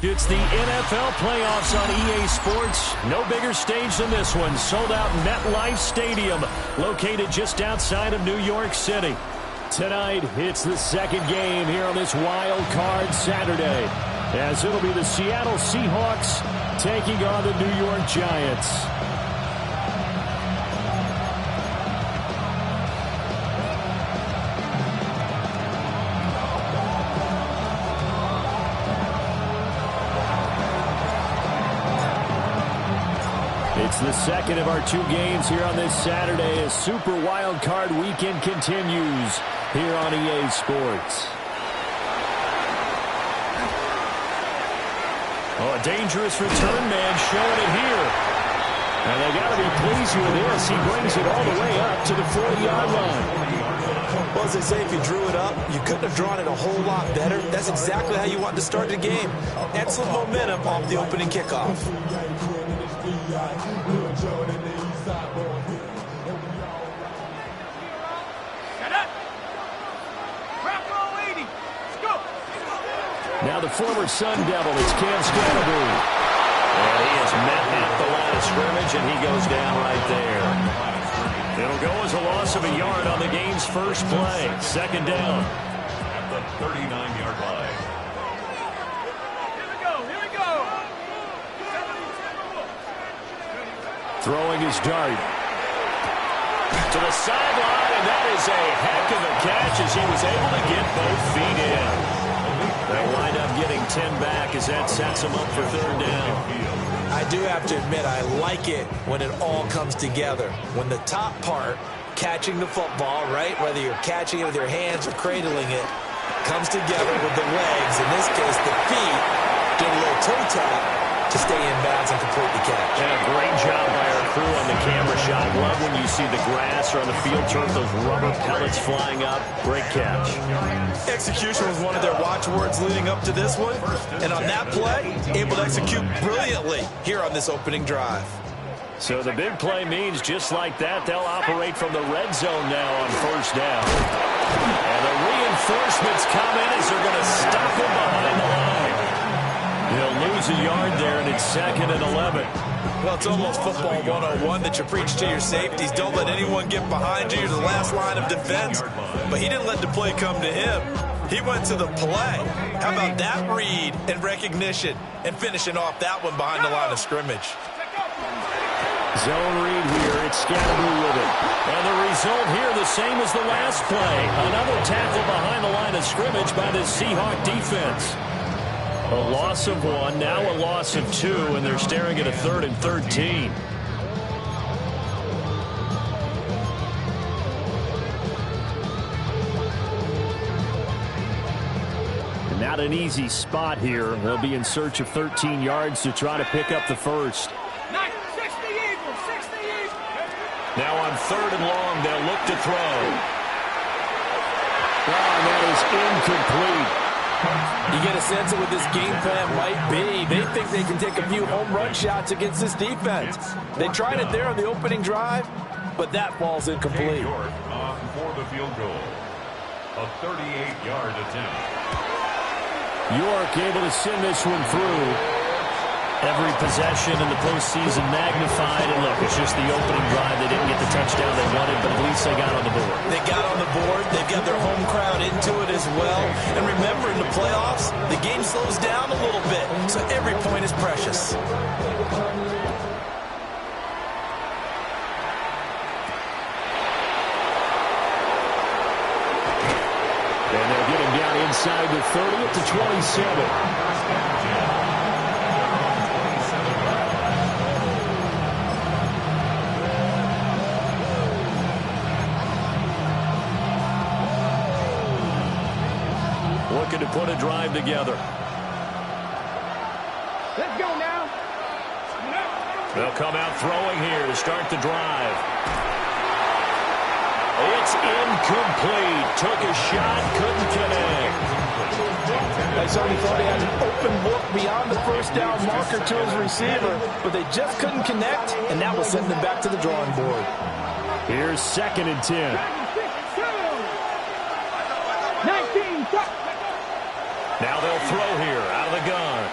It's the NFL playoffs on EA Sports. No bigger stage than this one. Sold out MetLife Stadium, located just outside of New York City. Tonight, it's the second game here on this wild card Saturday, as it'll be the Seattle Seahawks taking on the New York Giants. It's the second of our two games here on this Saturday as Super Wild Card Weekend continues here on EA Sports. Oh, a dangerous return man showing it here. And they got to be pleased with this. He brings it all the way up to the 40-yard line. Well, as they say, if you drew it up, you couldn't have drawn it a whole lot better. That's exactly how you want to start the game. Excellent momentum off the opening kickoff. Now the former Sun Devil, it's Cam Scatterbury. And he is met at the line of scrimmage, and he goes down right there. It'll go as a loss of a yard on the game's first play. Second down. At the 39-yard line. Here we go. Throwing his dart to the sideline, and that is a heck of a catch as he was able to get both feet in. They'll wind up getting 10 back as that sets them up for third down. I do have to admit, I like it when it all comes together. When the top part, catching the football, right, whether you're catching it with your hands or cradling it, comes together with the legs. In this case, the feet get a little toe tap to stay in bounds and complete the catch. Yeah, great job by our crew on the camera shot. Love when you see the grass or on the field turf, those rubber pellets flying up. Great catch. Execution was one of their watchwords leading up to this one. And on that play, able to execute brilliantly here on this opening drive. So the big play means just like that, they'll operate from the red zone now on first down. And the reinforcements come in as they're going to stop him behind the line. He'll lose a yard there, and it's second and 11. Well, it's almost football 101 that you preach to your safeties. Don't let anyone get behind you. You're the last line of defense. But he didn't let the play come to him. He went to the play. How about that read and recognition and finishing off that one behind the line of scrimmage? Zone read here. It's Scatterbury with it. And the result here the same as the last play. Another tackle behind the line of scrimmage by the Seahawk defense. A loss of one, now a loss of two, and they're staring at a 3rd and 13. And not an easy spot here. They'll be in search of 13 yards to try to pick up the first. Now on 3rd and long, they'll look to throw. Oh, that is incomplete. You get a sense of what this game plan might be. They think they can take a few home run shots against this defense. They tried it there on the opening drive, but that falls incomplete. York off for the field goal. A 38-yard attempt. York able to send this one through. Every possession in the postseason magnified. And look, it's just the opening drive. They didn't get the touchdown they wanted, but at least they got on the board. They got on the board. They've got their home crowd into it as well. And remember, in the playoffs, the game slows down a little bit, so every point is precious. And they'll get him down inside the 30 up to 27. Looking to put a drive together. Let's go now. They'll come out throwing here to start the drive. It's incomplete. Took a shot, couldn't connect. I certainly thought he had an open look beyond the first down marker to his receiver, but they just couldn't connect, and that will send them back to the drawing board. Here's 2nd and 10. 19. Now they'll throw here out of the gun.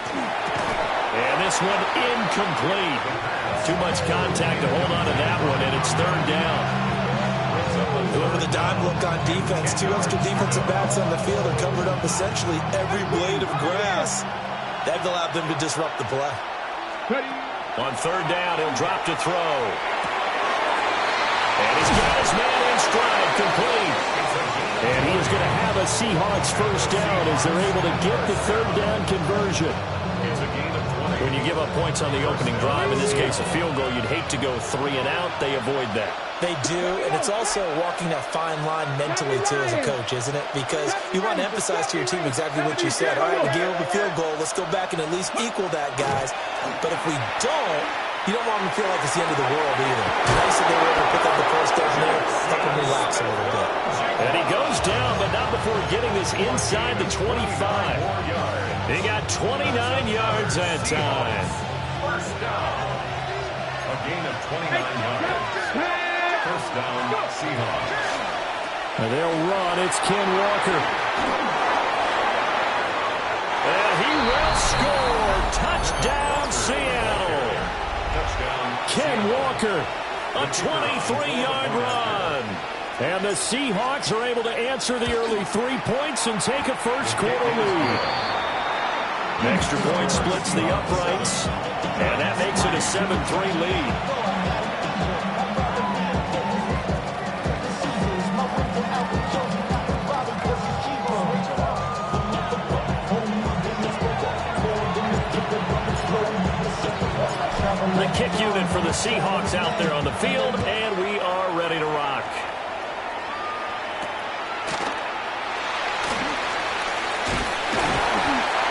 And this one incomplete. Too much contact to hold on to that one, and it's 3rd down. Going to the dime look on defense. 2 extra defensive backs on the field are covered up essentially every blade of grass. That allowed them to disrupt the play. On 3rd down, he'll drop to throw. And he's got his man in stride, complete. And he is going to have a Seahawks 1st down as they're able to get the 3rd down conversion. When you give up points on the opening drive, in this case a field goal, you'd hate to go 3 and out. They avoid that. They do, and it's also walking that fine line mentally, too, as a coach, isn't it? Because you want to emphasize to your team exactly what you said. All right, we gave up a field goal. Let's go back and at least equal that, guys. But if we don't, you don't want them to feel like it's the end of the world either. Nice that they were able to pick up the 1st down there, help them relax a little bit. And he goes down, but not before getting this inside the 25. He got 29 yards that time. 1st down. A gain of 29 yards. 1st down, Seahawks. And they'll run. It's Ken Walker. And he will score. Touchdown, Seattle. Touchdown. Ken Walker, a 23-yard run. And the Seahawks are able to answer the early 3 points and take a 1st quarter lead. An extra point splits the uprights, and that makes it a 7-3 lead. The kick unit for the Seahawks out there on the field, and we are ready to rock.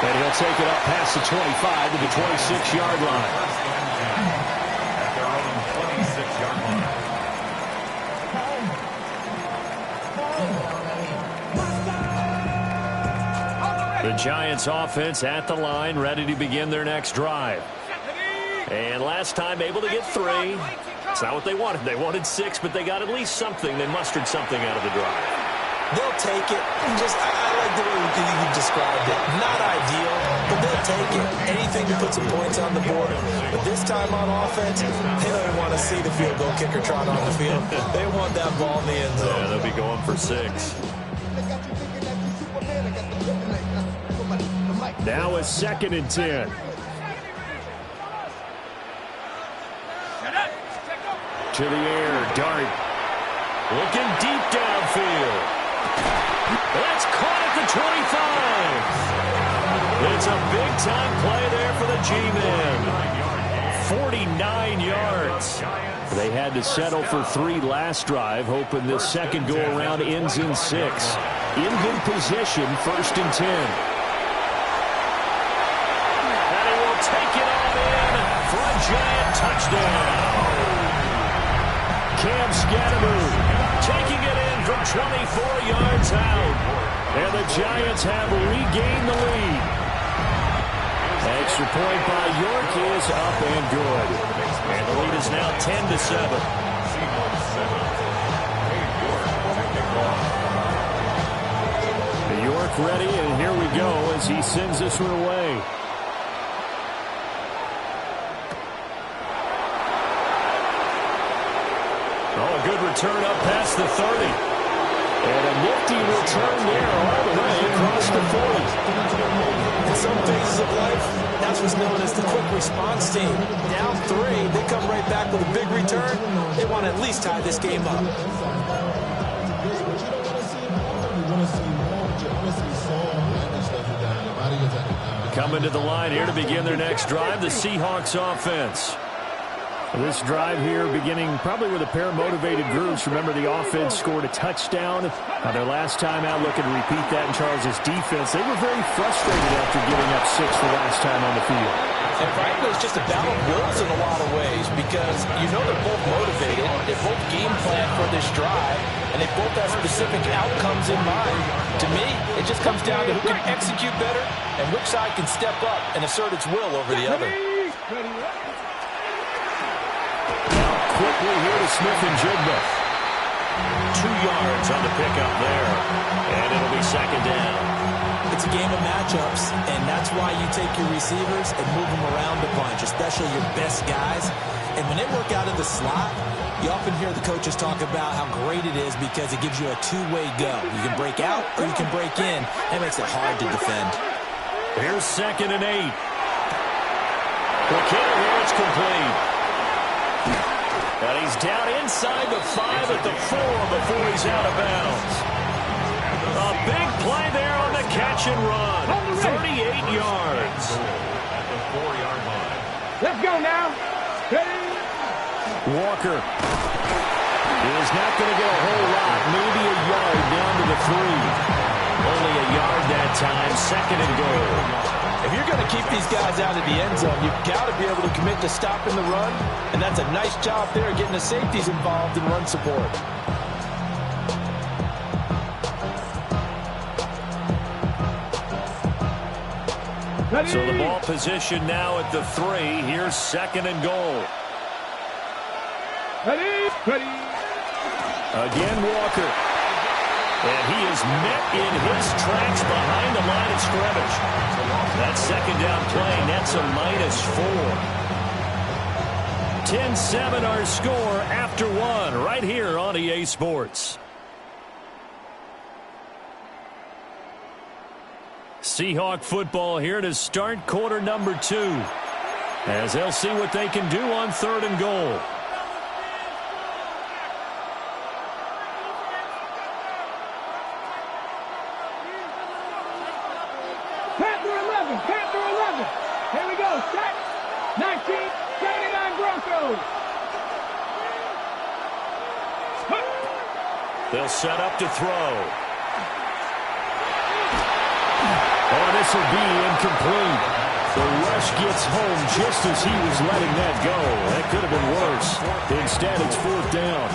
And he'll take it up past the 25 to the 26-yard line. At their own 26-yard line. The Giants offense at the line, ready to begin their next drive. And last time able to get 3. It's not what they wanted. They wanted 6, but they got at least something. They mustered something out of the drive. They'll take it. I like the way you described it. Not ideal, but they'll take it. Anything to put some points on the board. But this time on offense, they don't even want to see the field goal kicker trot on the field. They want that ball in the end zone. Yeah, they'll be going for 6. Now it's 2nd and 10. To the air, Dart. Looking deep downfield. That's caught at the 25. It's a big-time play there for the G-men. 49 yards. They had to settle for 3 last drive, hoping this second go-around ends in 6. In good position, 1st and 10. And he will take it on in for a Giant touchdown. Cam Scatteroo taking it in from 24 yards out. And the Giants have regained the lead. Extra point by York is up and good. And the lead is now 10-7. York ready, and here we go as he sends this one away. Oh, a good return up past the 30. And a nifty return there all the way across the 40. In some phases of life, that's what's known as the quick response team. Down 3, they come right back with a big return. They want to at least tie this game up. Coming to the line here to begin their next drive, the Seahawks offense. This drive here beginning probably with a pair of motivated groups. Remember, the offense scored a touchdown. Their last time out, looking to repeat that in Charles' defense. They were very frustrated after giving up 6 the last time on the field. And frankly, it's just a battle of wills in a lot of ways because you know they're both motivated. They both game plan for this drive, and they both have specific outcomes in mind. To me, it just comes down to who can execute better and which side can step up and assert its will over the other. Now quickly here to Smith and Jigba. 2 yards on the pickup there, and it'll be second down. It's a game of matchups, and that's why you take your receivers and move them around a bunch, especially your best guys. And when they work out of the slot, you often hear the coaches talk about how great it is because it gives you a two-way go. You can break out or you can break in. That makes it hard to defend. Here's 2nd and 8. McKinnon here, it's complete. And he's down inside the 5 at the 4 before he's out of bounds. A big play there on the catch and run. 38 yards. At the 4-yard line. Let's go now. Walker is not going to get a whole lot. Maybe a yard down to the 3. Only a yard that time. 2nd and goal. If you're going to keep these guys out of the end zone, you've got to be able to commit to stopping the run, and that's a nice job there getting the safeties involved in run support. So the ball position now at the 3. Here's 2nd and goal. Ready. Again, Walker. And he is met in his tracks behind the line of scrimmage. That second down play nets a -4. 10-7 our score after 1 right here on EA Sports. Seahawk football here to start quarter number 2. As they'll see what they can do on 3rd and goal. Panther 11. Here we go. Set. 1979 Broncos. They'll set up to throw. Oh, this will be incomplete. The rush gets home just as he was letting that go. That could have been worse. Instead, it's 4th down.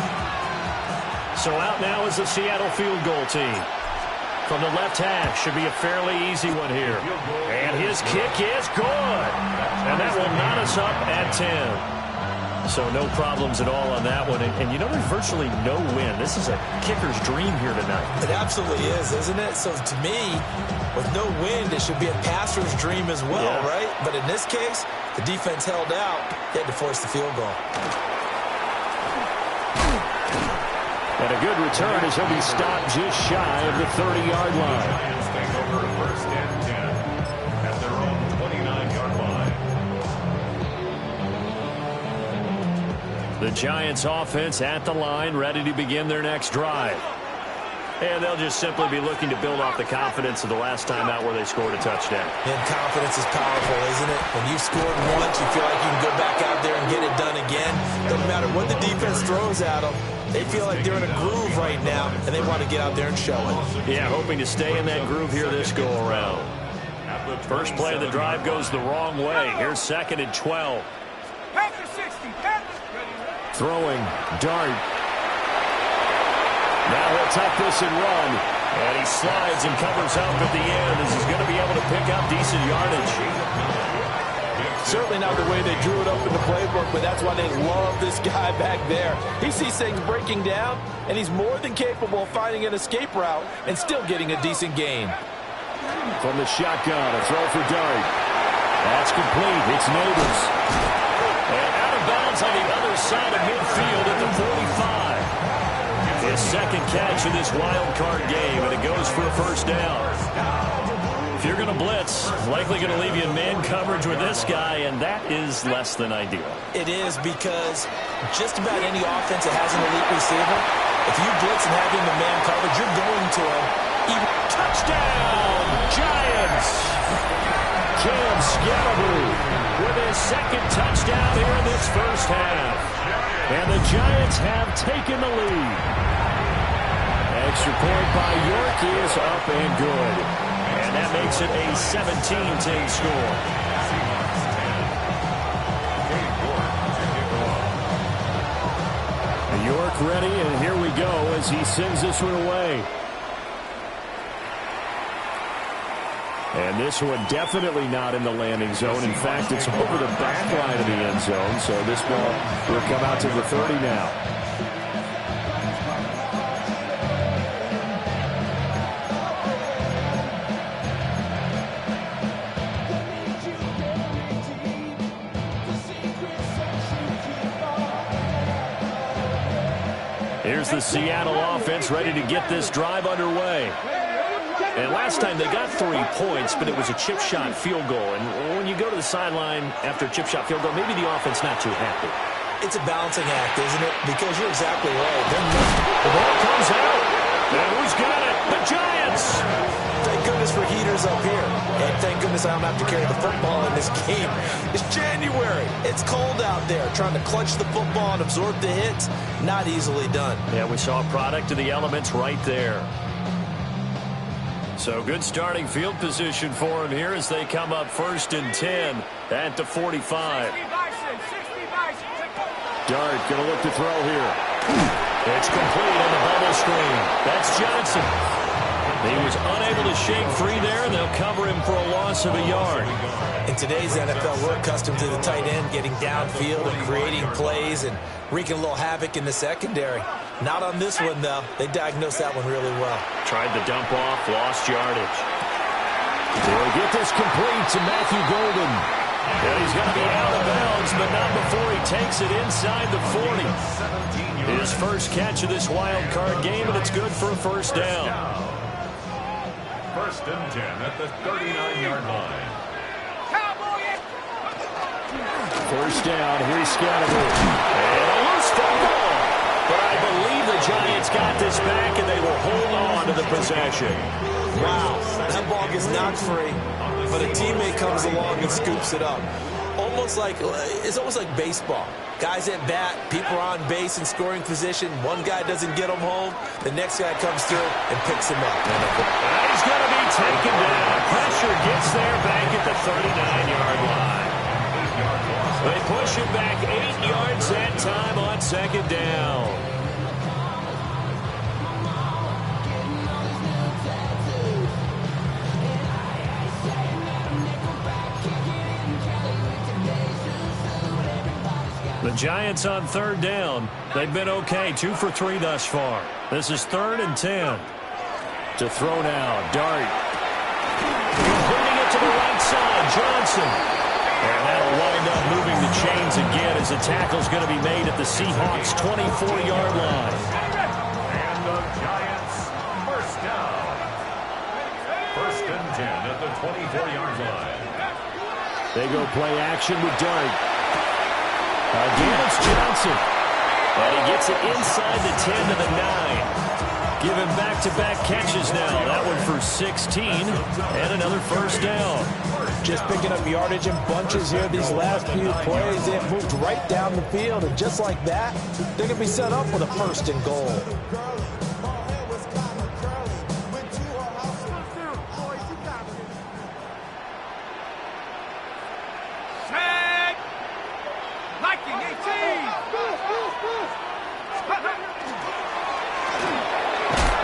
So out now is the Seattle field goal team. From the left hash, should be a fairly easy one here. And his kick is good. And that will knot us up at 10. So no problems at all on that one. And you know, there's virtually no win. This is a kicker's dream here tonight. It absolutely is, isn't it? So to me, with no wind, it should be a passer's dream as well, right? But in this case, the defense held out. They had to force the field goal. And a good return as he'll be stopped just shy of the 30-yard line. Lions take over 1st and 10 at their own 29-yard line. The Giants offense at the line, ready to begin their next drive. And they'll just simply be looking to build off the confidence of the last time out where they scored a touchdown. And confidence is powerful, isn't it? When you've scored once, you feel like you can go back out there and get it done again. Doesn't matter what the defense throws at them. They feel like they're in a groove right now, and they want to get out there and show it. Yeah, hoping to stay in that groove here this go-around. First play of the drive goes the wrong way. Here's 2nd and 12. Panther 60. Throwing, dart. Now he'll tuck this and run. And he slides and covers up at the end as he's going to be able to pick up decent yardage. Certainly not the way they drew it up in the playbook, but that's why they love this guy back there. He sees things breaking down, and he's more than capable of finding an escape route and still getting a decent gain. From the shotgun, a throw for Dart. That's complete. It's Neighbors. And out of bounds on the other side of midfield at the 45. His second catch in this wild card game, and it goes for a 1st down. If you're going to blitz, likely going to leave you in man coverage with this guy, and that is less than ideal. It is because just about any offense that has an elite receiver, if you blitz and have him in man coverage, you're going to him. Even Touchdown, Giants! Cam Scalaboo with his 2nd touchdown here in this 1st half. And the Giants have taken the lead. Extra point by York is up and good. And that makes it a 17-10 score. York York ready, and here we go as he sends this one away. And this one definitely not in the landing zone. In fact, it's over the back line of the end zone, so this ball will come out to the 30 now. Here's the Seattle offense ready to get this drive underway. And last time they got 3 points, but it was a chip shot field goal. And when you go to the sideline after a chip shot field goal, maybe the offense not too happy. It's a balancing act, isn't it? Because you're exactly right. The ball comes out. And who's got it? The Giants! Thank goodness for heaters up here. And thank goodness I don't have to carry the football in this game. It's January. It's cold out there. Trying to clutch the football and absorb the hits, not easily done. Yeah, we saw a product of the elements right there. So good starting field position for him here as they come up 1st and 10 at the 45. Dart going to look to throw here. It's complete on the bubble screen. That's Johnson. He was unable to shake free there, and they'll cover him for a loss of a yard. In today's NFL, we're accustomed to the tight end getting downfield and creating plays and wreaking a little havoc in the secondary. Not on this one, though. They diagnosed that one really well. Tried the dump off, lost yardage. They'll get this complete to Matthew Golden. And he's going to be out of bounds, but not before he takes it inside the 40. His first catch of this wild card game, and it's good for a first down. 1st and 10 at the 39-yard line. First down, here's Scattergood. And a loose football. But I believe the Giants got this back, and they will hold on to the possession. Wow, that ball gets knocked free, but a teammate comes along and scoops it up. It's almost like baseball. Guys at bat, people are on base in scoring position. One guy doesn't get him home. The next guy comes through and picks him up. And he's going to be taken down. Pressure gets there back at the 39-yard line. They push him back 8 yards that time on 2nd down. The Giants on 3rd down. They've been okay, 2 for 3 thus far. This is 3rd and 10. To throw now, Dart. Completing it to the right side, Johnson. And that'll wind up moving the chains again as the tackle's going to be made at the Seahawks' 24-yard line. And the Giants, first down. 1st and 10 at the 24-yard line. They go play action with Dart. Again, it's Johnson. And he gets it inside the 10 to the 9. Given back-to-back catches now. That one for 16 and another first down. Just picking up yardage in bunches here these last few plays. They've moved right down the field, and just like that, they're going to be set up with a 1st and goal.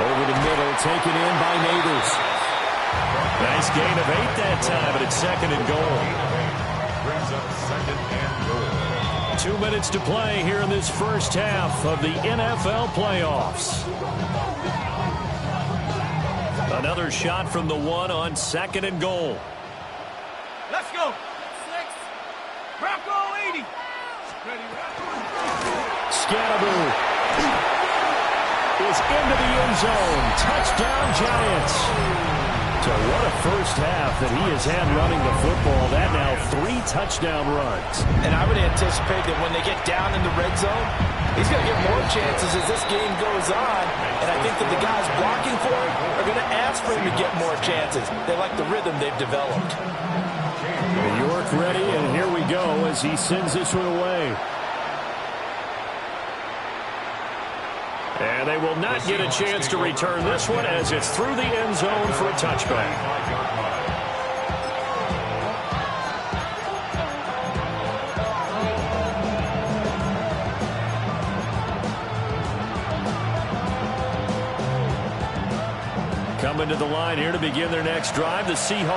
Over the middle, taken in by Neighbors. Nice gain of 8 that time, but it's 2nd and goal. Brings up 2nd and goal. 2 minutes to play here in this first half of the NFL playoffs. Another shot from the 1 on 2nd and goal. Let's go. 6. Bronco 80. Scattergood is into the end zone. Touchdown, Giants. So what a first half that he has had running the football. That now 3 touchdown runs. And I would anticipate that when they get down in the red zone, he's going to get more chances as this game goes on. And I think that the guys blocking for him are going to ask for him to get more chances. They like the rhythm they've developed. New York ready, and here we go as he sends this one away. And they will not get a chance to return this one as it's through the end zone for a touchback. Coming to the line here to begin their next drive, the Seahawks.